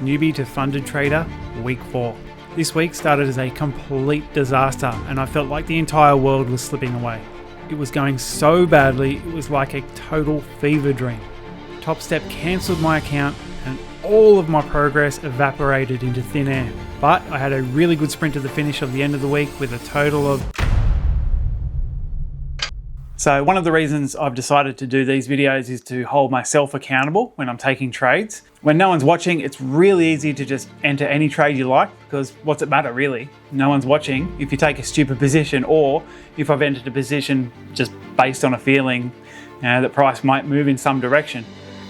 Newbie to Funded Trader, week 4. This week started as a complete disaster and I felt like the entire world was slipping away. It was going so badly, it was like a total fever dream. TopStep cancelled my account and all of my progress evaporated into thin air. But I had a really good sprint to the finish of the end of the week with a total of... So one of the reasons I've decided to do these videos is to hold myself accountable when I'm taking trades. When no one's watching, it's really easy to just enter any trade you like because what's it matter really? No one's watching if you take a stupid position or if I've entered a position just based on a feeling that price might move in some direction.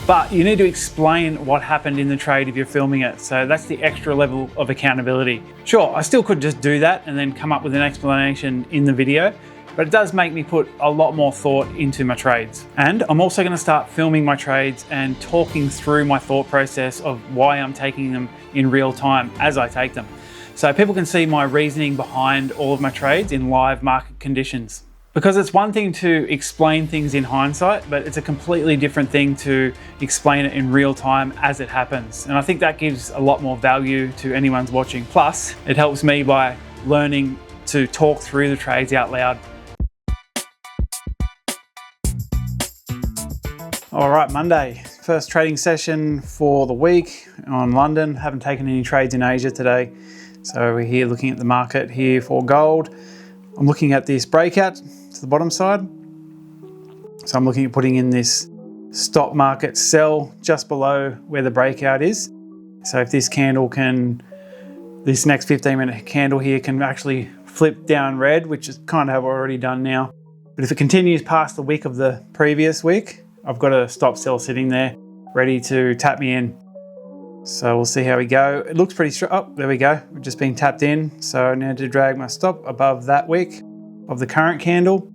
But you need to explain what happened in the trade if you're filming it. So that's the extra level of accountability. Sure, I still could just do that and then come up with an explanation in the video, but it does make me put a lot more thought into my trades. And I'm also going to start filming my trades and talking through my thought process of why I'm taking them in real time as I take them. So people can see my reasoning behind all of my trades in live market conditions. Because it's one thing to explain things in hindsight, but it's a completely different thing to explain it in real time as it happens. And I think that gives a lot more value to anyone's watching. Plus, it helps me by learning to talk through the trades out loud. All right, Monday, first trading session for the week on London. Haven't taken any trades in Asia today. So we're here looking at the market here for gold. I'm looking at this breakout to the bottom side. So I'm looking at putting in this stop market sell just below where the breakout is. So if this candle can, this next 15-minute candle here can actually flip down red, which is kind of have already done now. But if it continues past the wick of the previous week, I've got a stop sell sitting there ready to tap me in. So we'll see how we go. It looks pretty strong. Oh, there we go. We've just been tapped in. So I need to drag my stop above that wick of the current candle.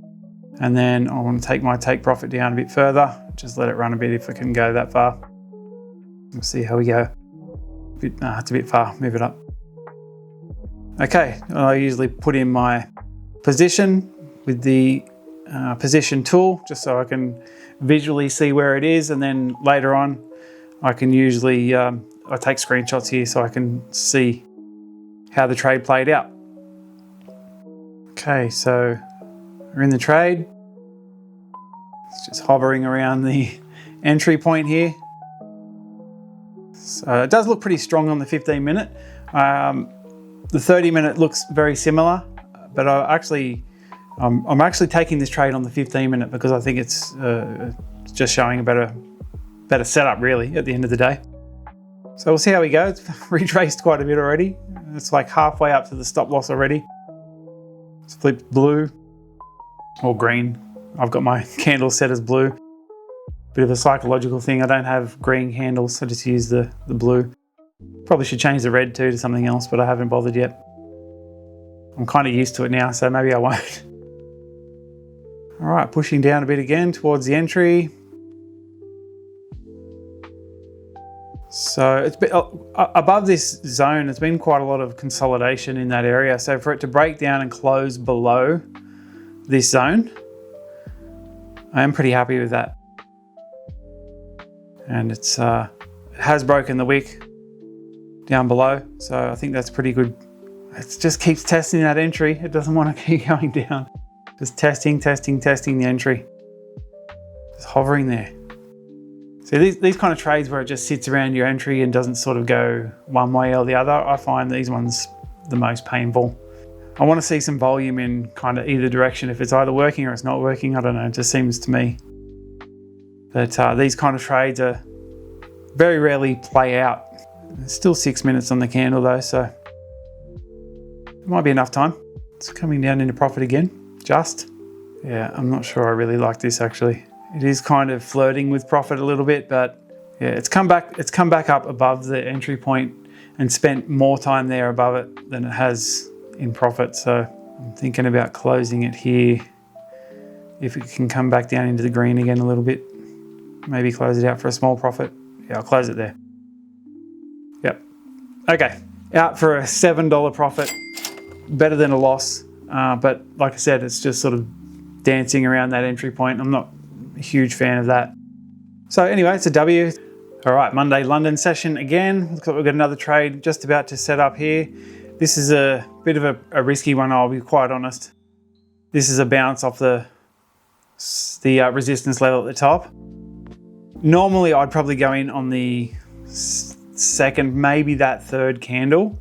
And then I want to take my take profit down a bit further. Just let it run a bit if it can go that far. We'll see how we go. It's a bit far. Move it up. Okay. I usually put in my position with the position tool just so I can visually see where it is, and then later on I can usually I take screenshots here so I can see how the trade played out. Okay, so we're in the trade. It's just hovering around the entry point here. So it does look pretty strong on the 15-minute. The 30-minute looks very similar, but I'm actually taking this trade on the 15-minute because I think it's just showing a better setup really at the end of the day. So we'll see how we go. It's retraced quite a bit already. It's like halfway up to the stop loss already. It's flipped blue or green. I've got my candle set as blue. Bit of a psychological thing. I don't have green candles, so I just use the blue. Probably should change the red too to something else, but I haven't bothered yet. I'm kind of used to it now, so maybe I won't. All right, pushing down a bit again towards the entry. So it's been above this zone. There's been quite a lot of consolidation in that area. So for it to break down and close below this zone, I am pretty happy with that. And it has broken the wick down below. So I think that's pretty good. It just keeps testing that entry. It doesn't want to keep going down. Just testing the entry. Just hovering there. So these kind of trades where it just sits around your entry and doesn't sort of go one way or the other, I find these ones the most painful. I want to see some volume in kind of either direction. If it's either working or it's not working, I don't know. It just seems to me that these kind of trades are very rarely play out. There's still 6 minutes on the candle though, so it might be enough time. It's coming down into profit again. Just. Yeah, I'm not sure I really like this actually. It is kind of flirting with profit a little bit, but yeah, it's come back up above the entry point and spent more time there above it than it has in profit. So I'm thinking about closing it here. If it can come back down into the green again a little bit, maybe close it out for a small profit. Yeah, I'll close it there. Yep. Okay, out for a $7 profit, better than a loss. But like I said, it's just sort of dancing around that entry point. I'm not a huge fan of that. So anyway, it's a W. All right, Monday London session again. Looks like we've got another trade just about to set up here. This is a bit of a risky one, I'll be quite honest. This is a bounce off the resistance level at the top. Normally I'd probably go in on the second, maybe that third candle.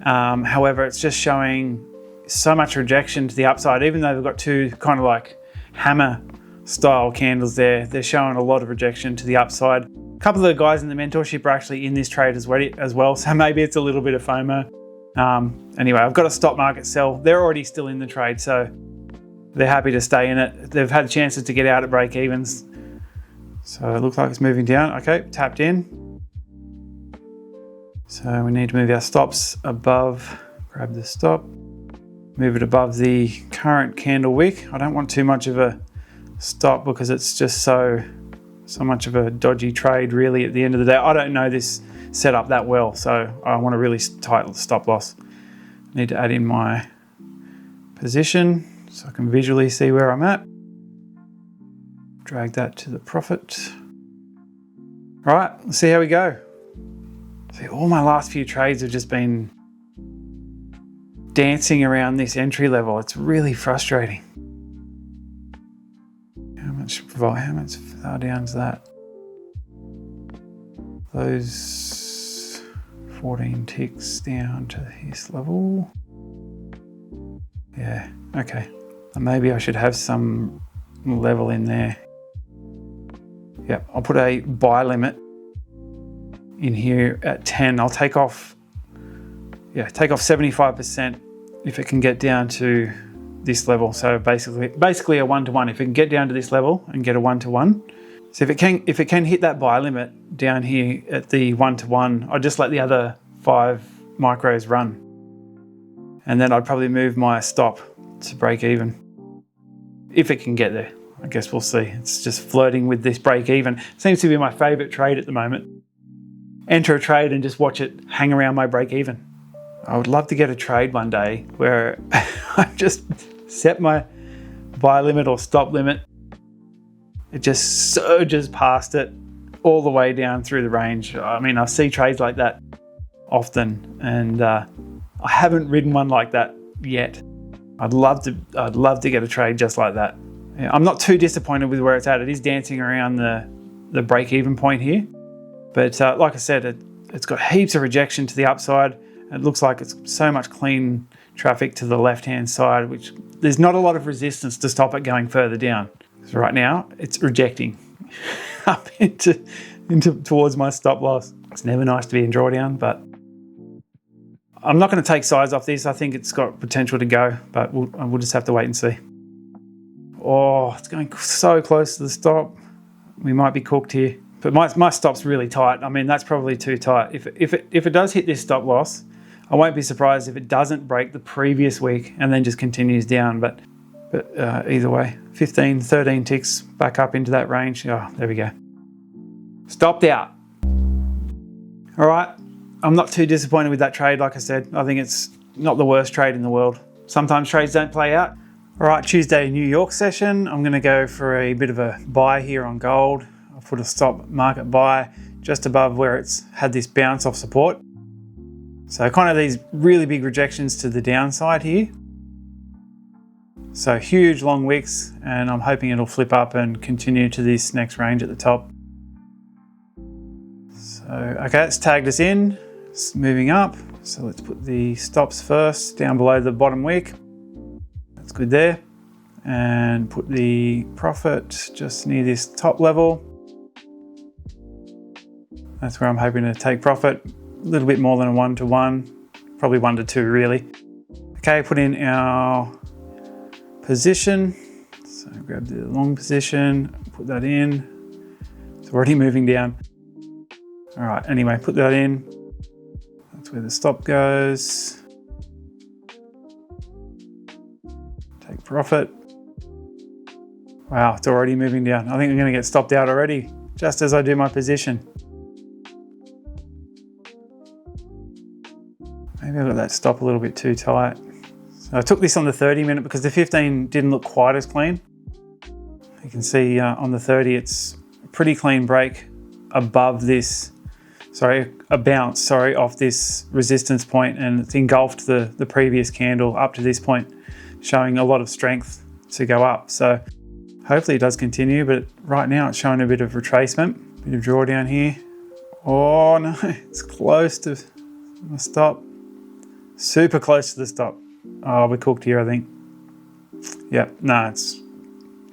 However, it's just showing so much rejection to the upside, even though they've got two kind of like hammer style candles there. They're showing a lot of rejection to the upside. A couple of the guys in the mentorship are actually in this trade as well, so maybe it's a little bit of FOMO. Anyway, I've got a stop market sell. They're already still in the trade, so they're happy to stay in it. They've had chances to get out at break evens. So it looks like it's moving down. Okay, tapped in. So we need to move our stops above, grab the stop, move it above the current candle wick. I don't want too much of a stop because it's just so much of a dodgy trade really at the end of the day. I don't know this setup that well, so I want a really tight stop loss. I need to add in my position so I can visually see where I'm at. Drag that to the profit. All right, let's see how we go. See, all my last few trades have just been dancing around this entry level. It's really frustrating. How much far down is that? Those 14 ticks down to this level. Yeah, okay. Maybe I should have some level in there. Yep, I'll put a buy limit in here at 10. I'll take off 75% if it can get down to this level. So basically a 1-to-1. If it can get down to this level and get a 1-to-1. So if it can hit that buy limit down here at the 1-to-1, I'll just let the other 5 micros run. And then I'd probably move my stop to break even. If it can get there. I guess we'll see. It's just flirting with this break even. Seems to be my favorite trade at the moment. Enter a trade and just watch it hang around my break even. I would love to get a trade one day where I just set my buy limit or stop limit. It just surges past it all the way down through the range. I mean, I see trades like that often, and I haven't ridden one like that yet. I'd love to get a trade just like that. Yeah, I'm not too disappointed with where it's at. It is dancing around the break-even point here. But like I said, it's got heaps of rejection to the upside. It looks like it's so much clean traffic to the left-hand side, which there's not a lot of resistance to stop it going further down. So right now, it's rejecting up into towards my stop loss. It's never nice to be in drawdown, but I'm not going to take sides off this. I think it's got potential to go, but we'll just have to wait and see. Oh, it's going so close to the stop. We might be cooked here. But my stop's really tight. I mean, that's probably too tight. If it does hit this stop loss, I won't be surprised if it doesn't break the previous week and then just continues down. But either way, 15, 13 ticks back up into that range. Oh, there we go. Stopped out. All right. I'm not too disappointed with that trade. Like I said, I think it's not the worst trade in the world. Sometimes trades don't play out. All right, Tuesday New York session. I'm going to go for a bit of a buy here on gold. I'll put a stop market buy just above where it's had this bounce off support. So kind of these really big rejections to the downside here. So huge long wicks, and I'm hoping it'll flip up and continue to this next range at the top. So, okay, it's tagged us in. It's moving up. So let's put the stops first down below the bottom wick. That's good there. And put the profit just near this top level. That's where I'm hoping to take profit. A little bit more than a 1-to-1, probably 1-to-2 really. Okay, put in our position. So grab the long position, put that in. It's already moving down. All right, anyway, put that in. That's where the stop goes. Take profit. Wow, it's already moving down. I think I'm going to get stopped out already, just as I do my position. Maybe I got that stop a little bit too tight. So I took this on the 30-minute because the 15 didn't look quite as clean. You can see on the 30, it's a pretty clean break above this, a bounce off this resistance point, and it's engulfed the previous candle up to this point, showing a lot of strength to go up. So hopefully it does continue, but right now it's showing a bit of retracement, bit of drawdown here. Oh no, it's close to the stop, super close to the stop. Oh, we're cooked here, I think. Yep, no, it's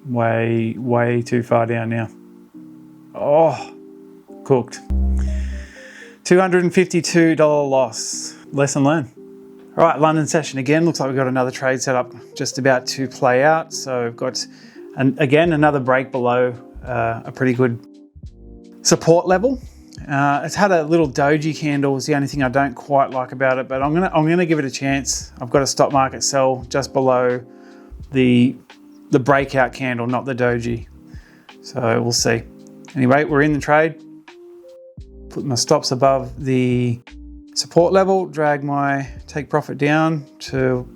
way too far down now. Oh, cooked. $252 loss. Lesson learned. All right, London session again. Looks like we've got another trade set up just about to play out. So we've got, again, another break below a pretty good support level. It's had a little doji candle, is the only thing I don't quite like about it, but I'm gonna give it a chance. I've got a stop market sell just below the breakout candle, not the doji. So we'll see. Anyway, we're in the trade. Put my stops above the support level, drag my take profit down to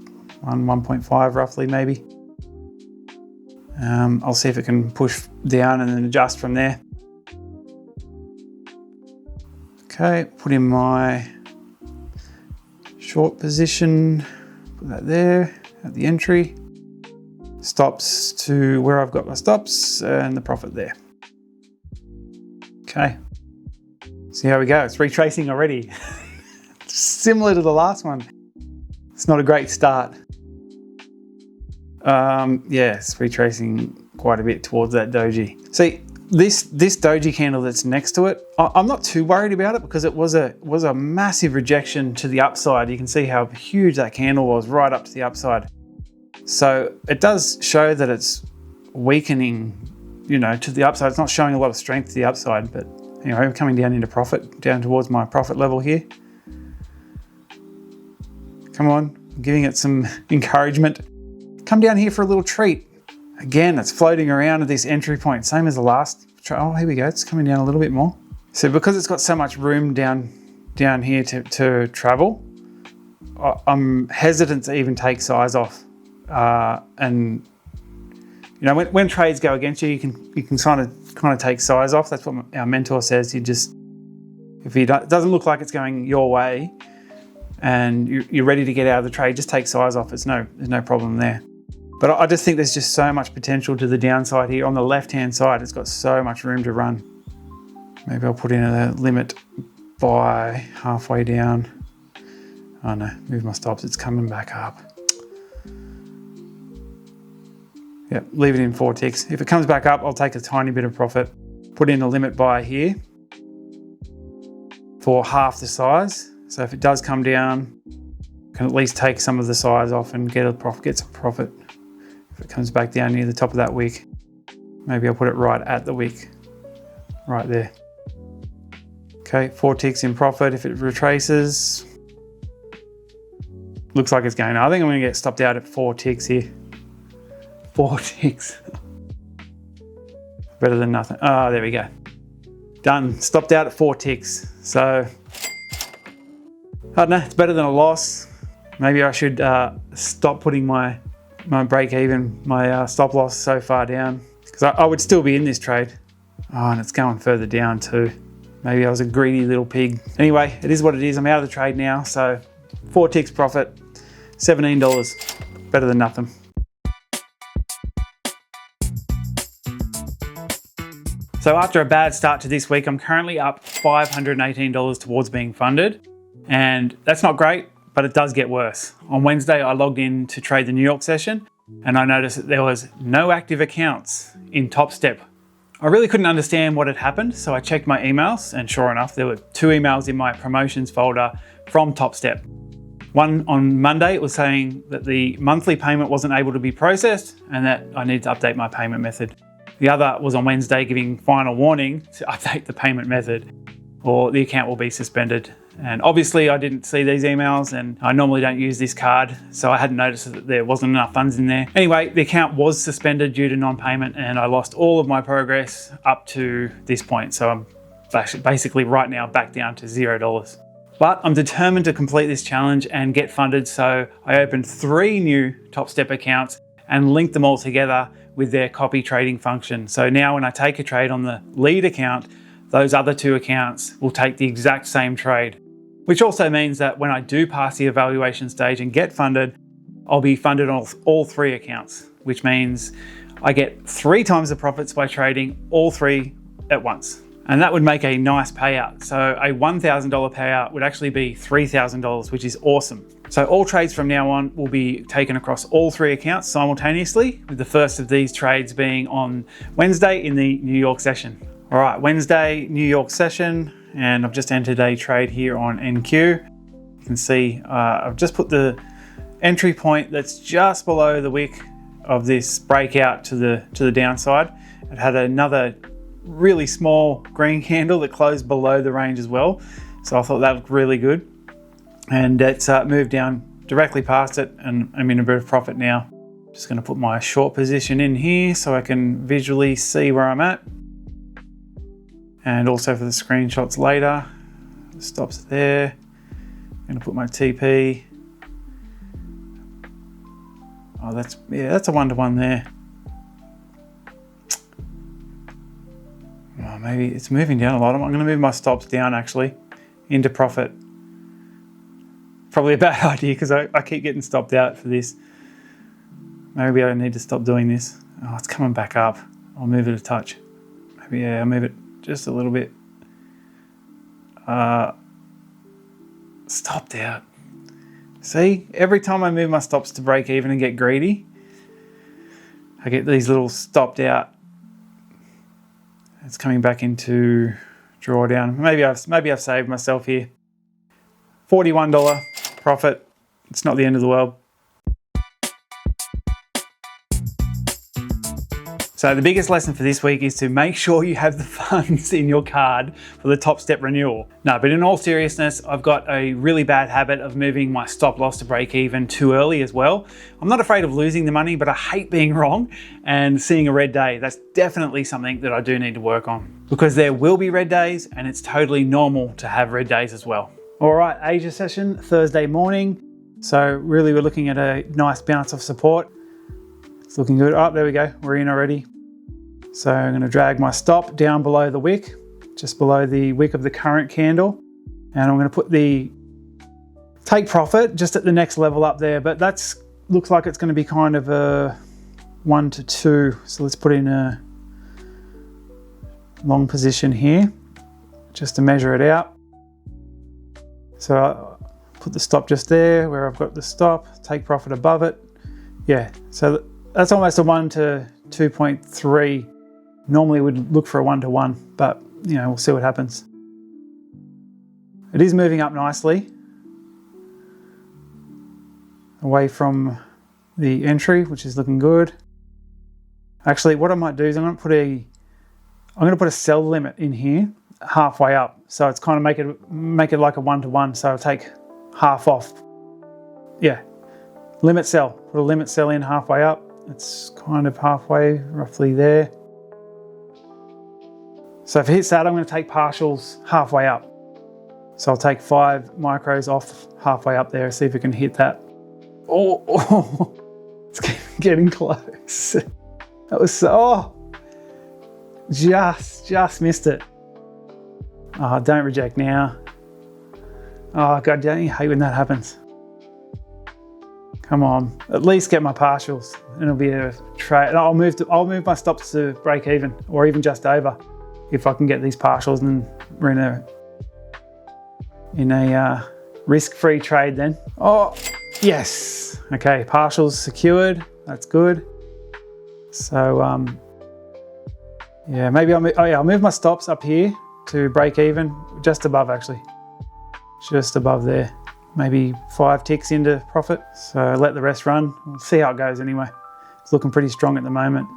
1.5 roughly maybe. I'll see if it can push down and then adjust from there. Okay, put in my short position, put that there at the entry. Stops to where I've got my stops and the profit there. Okay, see how we go. It's retracing already. Similar to the last one. It's not a great start. Yeah, it's retracing quite a bit towards that doji. See, this doji candle that's next to it, I'm not too worried about it because it was a massive rejection to the upside. You can see how huge that candle was right up to the upside. So it does show that it's weakening, to the upside. It's not showing a lot of strength to the upside, but anyway, I'm coming down into profit, down towards my profit level here. Come on, I'm giving it some encouragement. Come down here for a little treat. Again, it's floating around at this entry point, same as the last. Oh, here we go, it's coming down a little bit more. So because it's got so much room down here to travel, I'm hesitant to even take size off. And when trades go against you, you can kind of take size off. That's what our mentor says. If it doesn't look like it's going your way and you're ready to get out of the trade, just take size off. There's no problem there. But I just think there's just so much potential to the downside here. On the left-hand side, it's got so much room to run. Maybe I'll put in a limit buy halfway down. Oh no, move my stops, it's coming back up. Yep, leave it in 4 ticks. If it comes back up, I'll take a tiny bit of profit. Put in a limit buy here for half the size. So if it does come down, I can at least take some of the size off and get some profit. If it comes back down near the top of that wick, maybe I'll put it right at the wick, right there. Okay, 4 ticks in profit. If it retraces, looks like it's going. I think I'm gonna get stopped out at 4 ticks here. 4 ticks. Better than nothing. Oh, there we go. Done, stopped out at 4 ticks. So, I don't know, it's better than a loss. Maybe I should stop putting my break even, my stop loss so far down, because I would still be in this trade. Oh, and it's going further down too. Maybe I was a greedy little pig. Anyway, it is what it is. I'm out of the trade now, so 4 ticks profit, $17, better than nothing. So after a bad start to this week, I'm currently up $518 towards being funded, and that's not great, but it does get worse. On Wednesday, I logged in to trade the New York session, and I noticed that there was no active accounts in TopStep. I really couldn't understand what had happened, so I checked my emails, and sure enough, there were 2 emails in my promotions folder from TopStep. One on Monday, it was saying that the monthly payment wasn't able to be processed and that I needed to update my payment method. The other was on Wednesday, giving final warning to update the payment method or the account will be suspended. And obviously I didn't see these emails, and I normally don't use this card, so I hadn't noticed that there wasn't enough funds in there. Anyway, the account was suspended due to non-payment, and I lost all of my progress up to this point. So I'm basically right now back down to $0. But I'm determined to complete this challenge and get funded, so I opened 3 new TopStep accounts and linked them all together with their copy trading function. So now when I take a trade on the lead account, those other 2 accounts will take the exact same trade, which also means that when I do pass the evaluation stage and get funded, I'll be funded on all 3 accounts, which means I get 3 times the profits by trading all 3 at once. And that would make a nice payout. So a $1,000 payout would actually be $3,000, which is awesome. So all trades from now on will be taken across all 3 accounts simultaneously, with the first of these trades being on Wednesday in the New York session. All right, Wednesday, New York session, and I've just entered a trade here on NQ. You can see I've just put the entry point that's just below the wick of this breakout to the downside. It had another really small green candle that closed below the range as well, so I thought that looked really good, and it's moved down directly past it, and I'm in a bit of profit now. Just going to put my short position in here so I can visually see where I'm at, and also for the screenshots later. The stops there. I'm going to put my TP. Oh, that's a 1-to-1 there. Oh, maybe it's moving down a lot. I'm going to move my stops down actually into profit. Probably a bad idea because I keep getting stopped out for this. Maybe I need to stop doing this. Oh, it's coming back up. I'll move it a touch. Maybe, yeah, I'll move it just a little bit. Stopped out. See, every time I move my stops to break even and get greedy, I get these little stopped out. It's coming back into drawdown. Maybe I've saved myself here. $41 profit. It's not the end of the world. So the biggest lesson for this week is to make sure you have the funds in your card for the TopStep renewal. No, but in all seriousness, I've got a really bad habit of moving my stop loss to break even too early as well. I'm not afraid of losing the money, but I hate being wrong and seeing a red day. That's definitely something that I do need to work on, because there will be red days and it's totally normal to have red days as well. All right, Asia session, Thursday morning. So really we're looking at a nice bounce of support. It's looking good. Oh, there we go. We're in already. So I'm going to drag my stop down below the wick, just below the wick of the current candle. And I'm going to put the take profit just at the next level up there. But that's looks like it's going to be kind of a 1 to 2. So let's put in a long position here just to measure it out. So I'll put the stop just there where I've got the stop, take profit above it. Yeah, so that's almost a 1 to 2.3. Normally we'd look for a 1-to-1, but you know, we'll see what happens. It is moving up nicely away from the entry, which is looking good. Actually, what I might do is I'm going to put a sell limit in here halfway up, so it's kind of make it like a 1-to-1. So I'll take half off. Yeah, limit sell. Put a limit sell in halfway up. It's kind of halfway, roughly there. So if it hits that, I'm going to take partials halfway up. So I'll take 5 micros off halfway up there, see if it can hit that. Oh, it's getting close. That was just missed it. Oh, don't reject now. Oh God, don't you hate when that happens? Come on, at least get my partials, and it'll be a trade. I'll move my stops to break even, or even just over, if I can get these partials, and we're in a risk-free trade then. Oh, yes. Okay, partials secured. That's good. So yeah, maybe I'll move my stops up here to break even, just above actually, just above there. Maybe 5 ticks into profit. So let the rest run. We'll see how it goes anyway. It's looking pretty strong at the moment.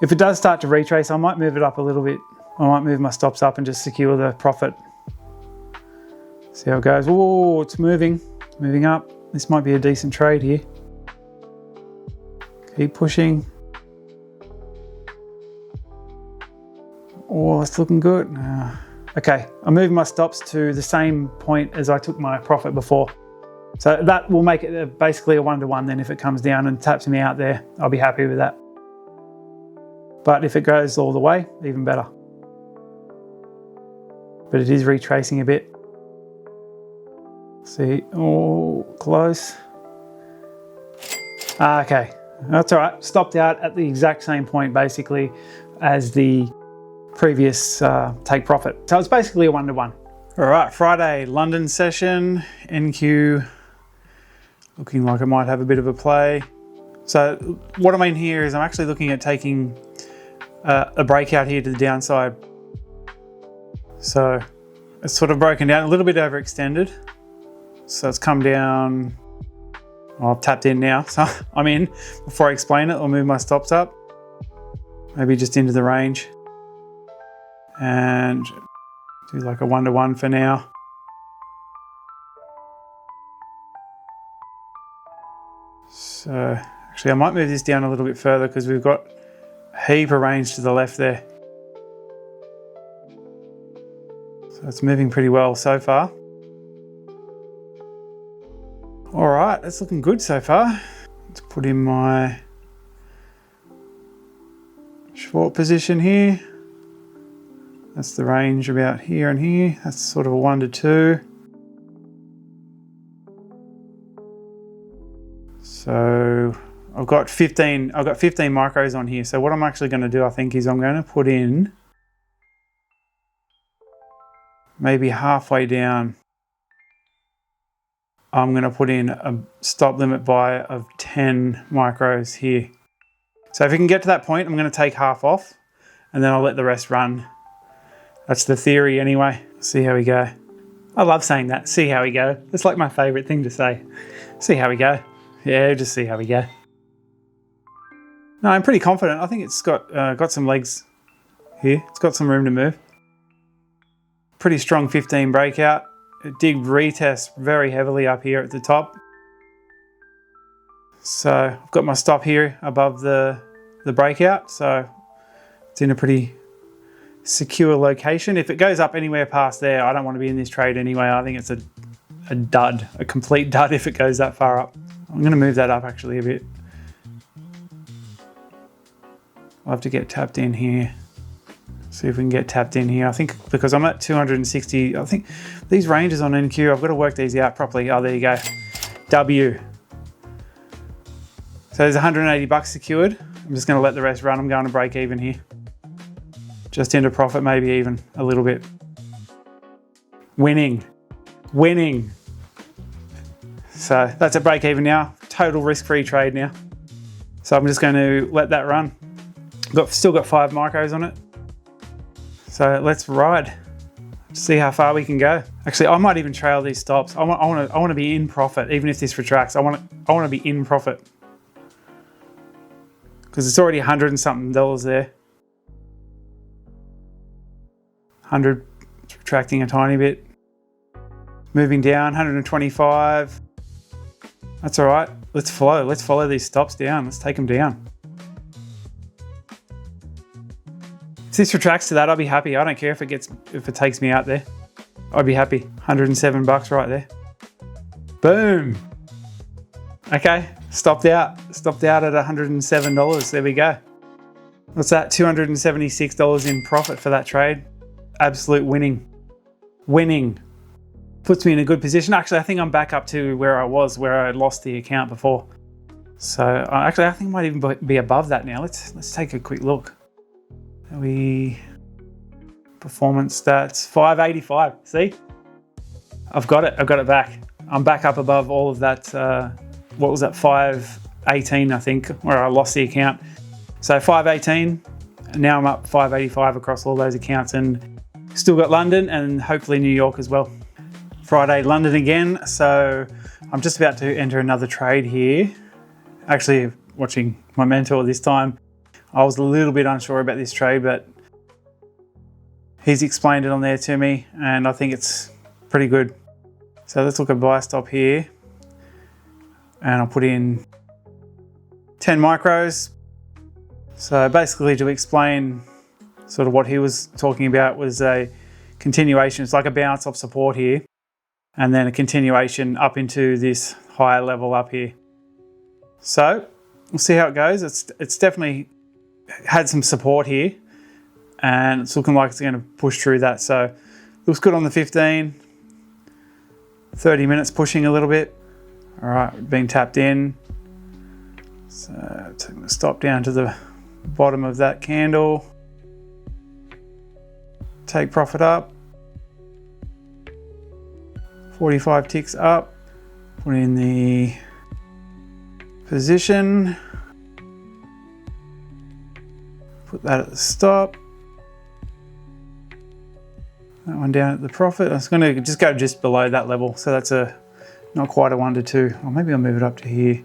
If it does start to retrace, I might move it up a little bit. I might move my stops up and just secure the profit. See how it goes. Oh, it's moving up. This might be a decent trade here. Keep pushing. Oh, it's looking good. Okay, I'm moving my stops to the same point as I took my profit before. So that will make it basically a 1-to-1 then. If it comes down and taps me out there, I'll be happy with that. But if it goes all the way, even better. but it is retracing a bit. See, oh, close. Okay, that's all right. Stopped out at the exact same point basically as the previous take profit. So it's basically a 1-to-1. All right, Friday London session, NQ looking like it might have a bit of a play. So what I mean here is I'm actually looking at taking a breakout here to the downside. So it's sort of broken down, a little bit overextended. So it's come down, I've tapped in now. So I'm in. Before I explain it, I'll move my stops up. Maybe just into the range. And do like a 1-to-1 for now. So actually I might move this down a little bit further because we've got a heap of range to the left there. So it's moving pretty well so far. All right, that's looking good so far. Let's put in my short position here. That's the range about here and here. That's sort of a 1-to-2. So I've got 15 micros on here. So what I'm actually going to do, I think, is I'm going to put in maybe halfway down. I'm going to put in a stop limit buy of 10 micros here. So if we can get to that point, I'm going to take half off and then I'll let the rest run. That's the theory anyway. See how we go. I love saying that. See how we go. It's like my favorite thing to say. See how we go. Yeah, just see how we go. No, I'm pretty confident. I think it's got some legs here. It's got some room to move. Pretty strong 15 breakout. It did retest very heavily up here at the top. So I've got my stop here above the breakout. So it's in a pretty secure location. If it goes up anywhere past there, I don't want to be in this trade anyway. I think it's a dud, a complete dud if it goes that far up. I'm going to move that up actually a bit. I'll have to get tapped in here. See if we can get tapped in here. I think because I'm at 260, I think these ranges on NQ, I've got to work these out properly. Oh, there you go. W. So there's 180 bucks secured. I'm just going to let the rest run. I'm going to break even here. Just into profit, maybe even a little bit. Winning. Winning. So that's a break even now. Total risk-free trade now. So I'm just going to let that run. Still got 5 micros on it. So let's ride. See how far we can go. Actually, I might even trail these stops. I want to be in profit, even if this retracts. I want to be in profit because it's already $100 and something there. 100, it's retracting a tiny bit. Moving down, 125. That's all right. Let's flow. Let's follow these stops down. Let's take them down. If this retracts to that, I'll be happy. I don't care if it takes me out there. I'd be happy. 107 bucks right there. Boom. Okay, stopped out at $107. There we go. What's that? $276 in profit for that trade. Absolute winning. Winning. Puts me in a good position. Actually, I think I'm back up to where I was, where I lost the account before. So actually, I think I might even be above that now. Let's take a quick look. Performance stats, 585. See? I've got it back. I'm back up above all of that. What was that? 518, I think, where I lost the account. So 518. Now I'm up 585 across all those accounts, and still got London and hopefully New York as well. Friday, London again. So I'm just about to enter another trade here. Actually, watching my mentor this time. I was a little bit unsure about this trade, but he's explained it on there to me, and I think it's pretty good. So let's look at buy stop here, and I'll put in 10 micros. So basically, to explain sort of what he was talking about was a continuation. It's like a bounce off support here, and then a continuation up into this higher level up here. So we'll see how it goes. It's definitely had some support here, and it's looking like it's going to push through that. So Looks good on the 15. 30 minutes pushing a little bit. All right, we've been tapped in. So taking the stop down to the bottom of that candle. Take profit up. 45 ticks up. Put in the position. Put that at the stop. That one down at the profit. I was going to just go just below that level. So that's not quite a 1 to 2. Or maybe I'll move it up to here.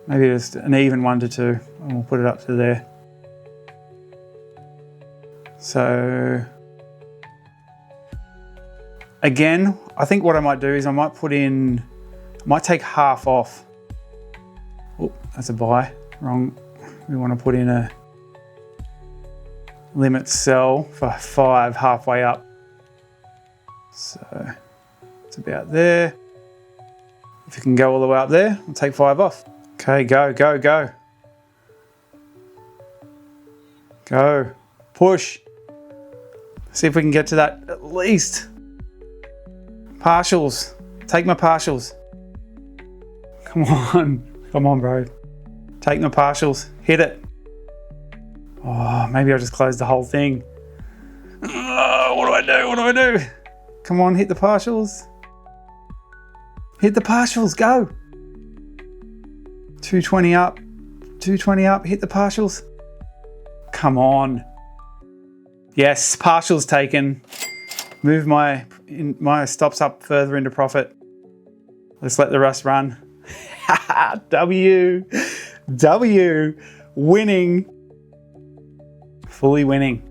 Maybe just an even 1 to 2. And we'll put it up to there. So again, I think what I might do is I might take half off. Oh, that's a buy. Wrong. We want to put in a limit sell for 5 halfway up. So it's about there. If you can go all the way up there, I'll take 5 off. Okay, go, go, go. Go. Push. See if we can get to that at least. Partials. Take my partials. Come on. Come on, bro. Take my partials. Hit it. Oh, maybe I'll just close the whole thing. Oh, what do I do? What do I do? Come on, hit the partials. Hit the partials, go. 220 up, 220 up, hit the partials. Come on. Yes, partials taken. Move my stops up further into profit. Let's let the rest run. W, winning. Fully winning.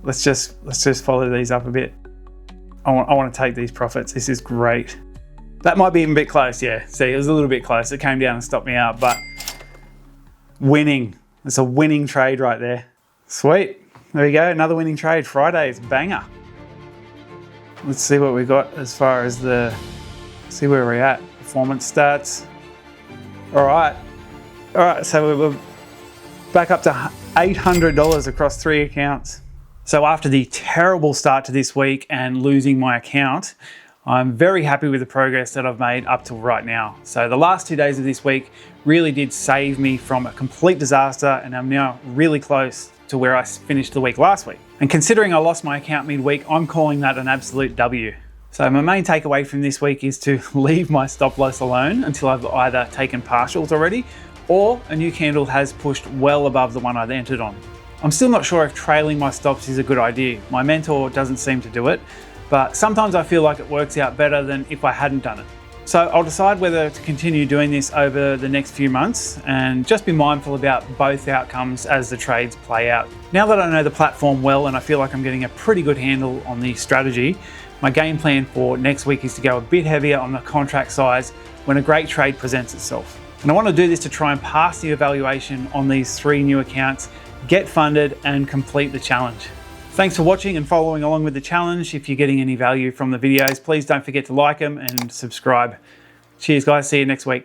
Let's just follow these up a bit. I want to take these profits. This is great. That might be even a bit close, yeah. See, it was a little bit close. It came down and stopped me out, but winning. It's a winning trade right there. Sweet. There we go. Another winning trade. Friday's banger. Let's see what we got as far as see where we're at. Performance stats. All right. So we're back up to $800 across 3 accounts. So after the terrible start to this week and losing my account, I'm very happy with the progress that I've made up to right now. So the last 2 days of this week really did save me from a complete disaster, and I'm now really close to where I finished the week last week. And considering I lost my account midweek, I'm calling that an absolute W. So my main takeaway from this week is to leave my stop loss alone until I've either taken partials already or a new candle has pushed well above the one I'd entered on. I'm still not sure if trailing my stops is a good idea. My mentor doesn't seem to do it, but sometimes I feel like it works out better than if I hadn't done it. So I'll decide whether to continue doing this over the next few months and just be mindful about both outcomes as the trades play out. Now that I know the platform well and I feel like I'm getting a pretty good handle on the strategy, my game plan for next week is to go a bit heavier on the contract size when a great trade presents itself. And I want to do this to try and pass the evaluation on these 3 new accounts, get funded and complete the challenge. Thanks for watching and following along with the challenge. If you're getting any value from the videos, please don't forget to like them and subscribe. Cheers guys, see you next week.